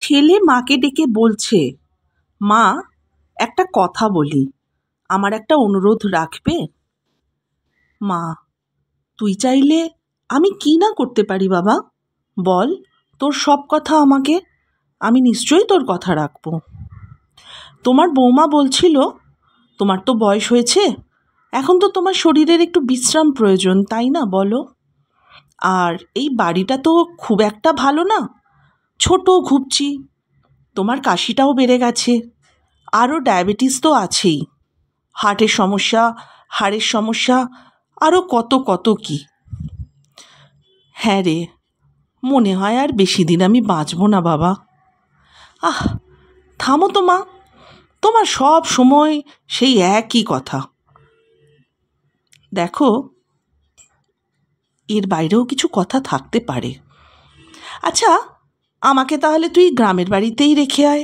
ছেলে মাকে ডেকে বলছে, মা একটা কথা বলি, আমার একটা অনুরোধ রাখবে? মা, তুই চাইলে আমি কি না করতে পারি বাবা, বল তোর সব কথা আমাকে, আমি নিশ্চয়ই তোর কথা রাখবো। তোমার বৌমা বলছিল, তোমার তো বয়স হয়েছে, এখন তো তোমার শরীরের একটু বিশ্রাম প্রয়োজন, তাই না বলো? আর এই বাড়িটা তো খুব একটা ভালো না, ছোট ঘুপচি, তোমার কাশিটাও বেড়ে গেছে, আরও ডায়াবেটিস তো আছেই, হার্টের সমস্যা, হাড়ের সমস্যা, আরও কত কত কি। হ্যাঁ রে, মনে হয় আর বেশি দিন আমি বাঁচব না বাবা। আহ, থামো তো মা, তোমার সব সময় সেই একই কথা। দেখো, এর বাইরেও কিছু কথা থাকতে পারে। আচ্ছা, আমাকে তাহলে তুই গ্রামের বাড়িতেই রেখে আয়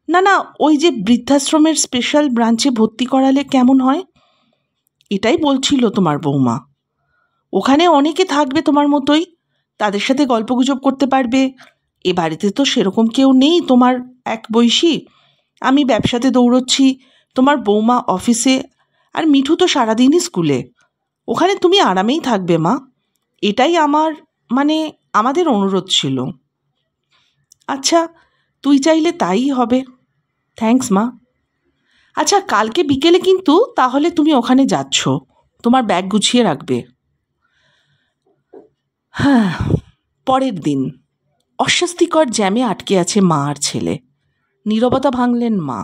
না। না, ওই যে বৃদ্ধাশ্রমের স্পেশাল ব্রাঞ্চে ভর্তি করালে কেমন হয়? এটাই বলছিল তোমার বৌমা। ওখানে অনেকে থাকবে তোমার মতোই, তাদের সাথে গল্পগুজব করতে পারবে। এ বাড়িতে তো সেরকম কেউ নেই তোমার এক বয়সী। আমি ব্যবসাতে দৌড়চ্ছি, তোমার বৌমা অফিসে, আর মিঠু তো সারাদিনই স্কুলে। ওখানে তুমি আরামেই থাকবে মা, এটাই আমাদের অনুরোধ ছিল। আচ্ছা, তুই চাইলে তাই হবে। থ্যাঙ্কস মা। আচ্ছা, কালকে বিকেলে কিন্তু তাহলে তুমি ওখানে যাচ্ছ, তোমার ব্যাগ গুছিয়ে রাখবে। হ্যাঁ। পরের দিন অস্বস্তিকর জ্যামে আটকে আছে মা আর ছেলে। নীরবতা ভাঙলেন মা।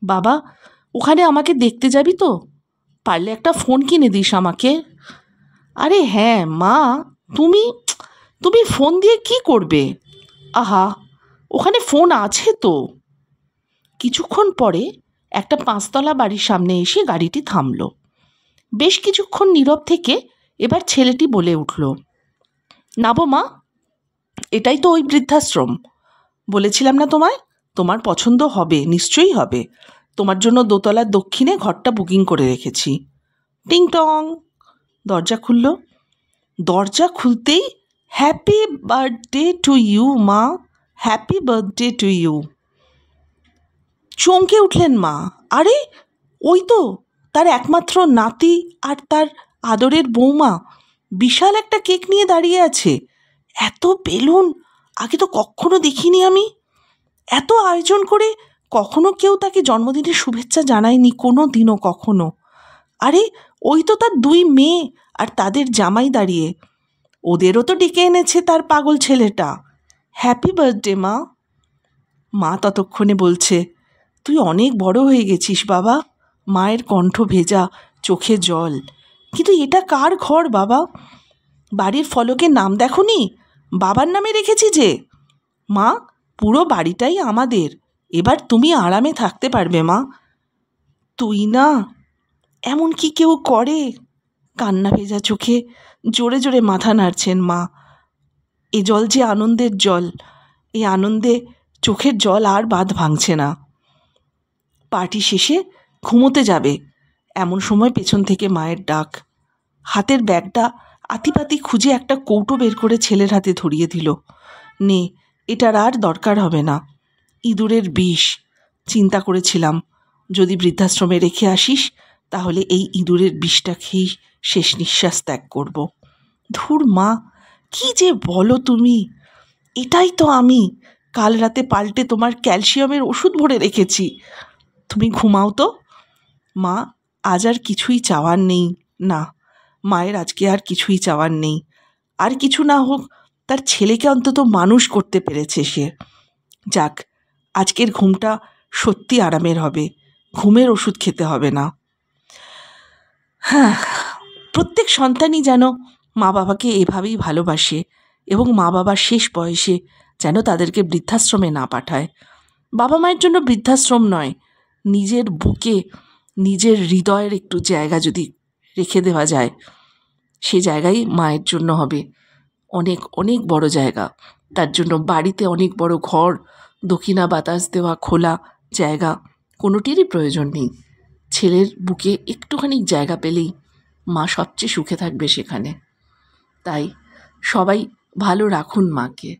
বাবা, ওখানে আমাকে দেখতে যাবি তো? পারলে একটা ফোন কিনে দিস আমাকে। আরে হ্যাঁ মা, তুমি তুমি ফোন দিয়ে কি করবে? আহা, ওখানে ফোন আছে তো। কিছুক্ষণ পরে একটা 5তলা বাড়ির সামনে এসে গাড়িটি থামল। বেশ কিছুক্ষণ নীরব থেকে এবার ছেলেটি বলে উঠল, নাবো মা, এটাই তো ওই বৃদ্ধাশ্রম। বলেছিলাম না তোমায়, তোমার পছন্দ হবে, নিশ্চয়ই হবে। তোমার জন্য দোতলার দক্ষিণে ঘরটা বুকিং করে রেখেছি। টিং টং, দরজা খুলল। দরজা খুলতেই, হ্যাপি বার্থডে টু ইউ মা, হ্যাপি বার্থডে টু ইউ। চমকে উঠলেন মা। আরে, ওই তো তার একমাত্র নাতি আর তার আদরের বৌমা বিশাল একটা কেক নিয়ে দাঁড়িয়ে আছে। এত বেলুন আগে তো কখনো দেখিনি আমি। এত আয়োজন করে কখনো কেউ তাকে জন্মদিনের শুভেচ্ছা জানায়নি কোনো দিনও কখনো। আরে, ওই তো তার 2 মেয়ে আর তাদের জামাই দাঁড়িয়ে, ওদেরও তো ডেকে এনেছে তার পাগল ছেলেটা। হ্যাপি বার্থডে মা। মা ততক্ষণে বলছে, তুই অনেক বড় হয়ে গেছিস বাবা। মায়ের কণ্ঠ ভেজা, চোখে জল। কিন্তু এটা কার ঘর বাবা? বাড়ির ফলকে নাম দেখোনি? বাবার নামে রেখেছি যে। মা, পুরো বাড়িটাই আমাদের, এবার তুমি আরামে থাকতে পারবে মা। তুই না, এমন কি কেউ করে? কান্না ভেজা চোখে জোরে জোরে মাথা নাড়ছেন মা। এ জল যে আনন্দের জল, এই আনন্দে চোখের জল আর বাঁধ ভাঙছে না। পার্টি শেষে ঘুমোতে যাবে এমন সময় পেছন থেকে মায়ের ডাক। হাতের ব্যাগটা আতিপাতি খুঁজে একটা কৌটো বের করে ছেলের হাতে ধরিয়ে দিল। নে, এটার আর দরকার হবে না। ইঁদুরের বিষ। চিন্তা করেছিলাম, যদি বৃদ্ধাশ্রমে রেখে আসিস তাহলে এই ইঁদুরের বিষটা খেয়েই শেষ নিঃশ্বাস ত্যাগ করব। ধুর মা, কি যে বলো তুমি! এটাই তো আমি কাল রাতে পাল্টে তোমার ক্যালসিয়ামের ওষুধ ভরে রেখেছি। তুমি ঘুমাও তো মা, আজ আর কিছুই চাওয়ার নেই। না, মায়ের আজকে আর কিছুই চাওয়ার নেই। আর কিছু না হোক, তার ছেলেকে অন্তত মানুষ করতে পেরেছে সে। যাক, আজকের ঘুমটা সত্যি আরামের হবে, ঘুমের ওষুধ খেতে হবে না। হ্যাঁ, প্রত্যেক সন্তানই যেন মা বাবাকে এভাবেই ভালোবাসে এবং মা বাবার শেষ বয়সে যেন তাদেরকে বৃদ্ধাশ্রমে না পাঠায়। বাবা মায়ের জন্য বৃদ্ধাশ্রম নয়, নিজের বুকে নিজের হৃদয়ের একটু জায়গা যদি রেখে দেওয়া যায়, সে জায়গাই মায়ের জন্য হবে অনেক অনেক বড় জায়গা। তার জন্য বাড়িতে অনেক বড় ঘর, দক্ষিণা বাতাস দেওয়া খোলা জায়গা কোনোটিরই প্রয়োজন নেই। ছেলের বুকে একটুখানি জায়গা পেলেই মা সবচেয়ে সুখে থাকবে সেখানে। তাই সবাই ভালো রাখুন মাকে।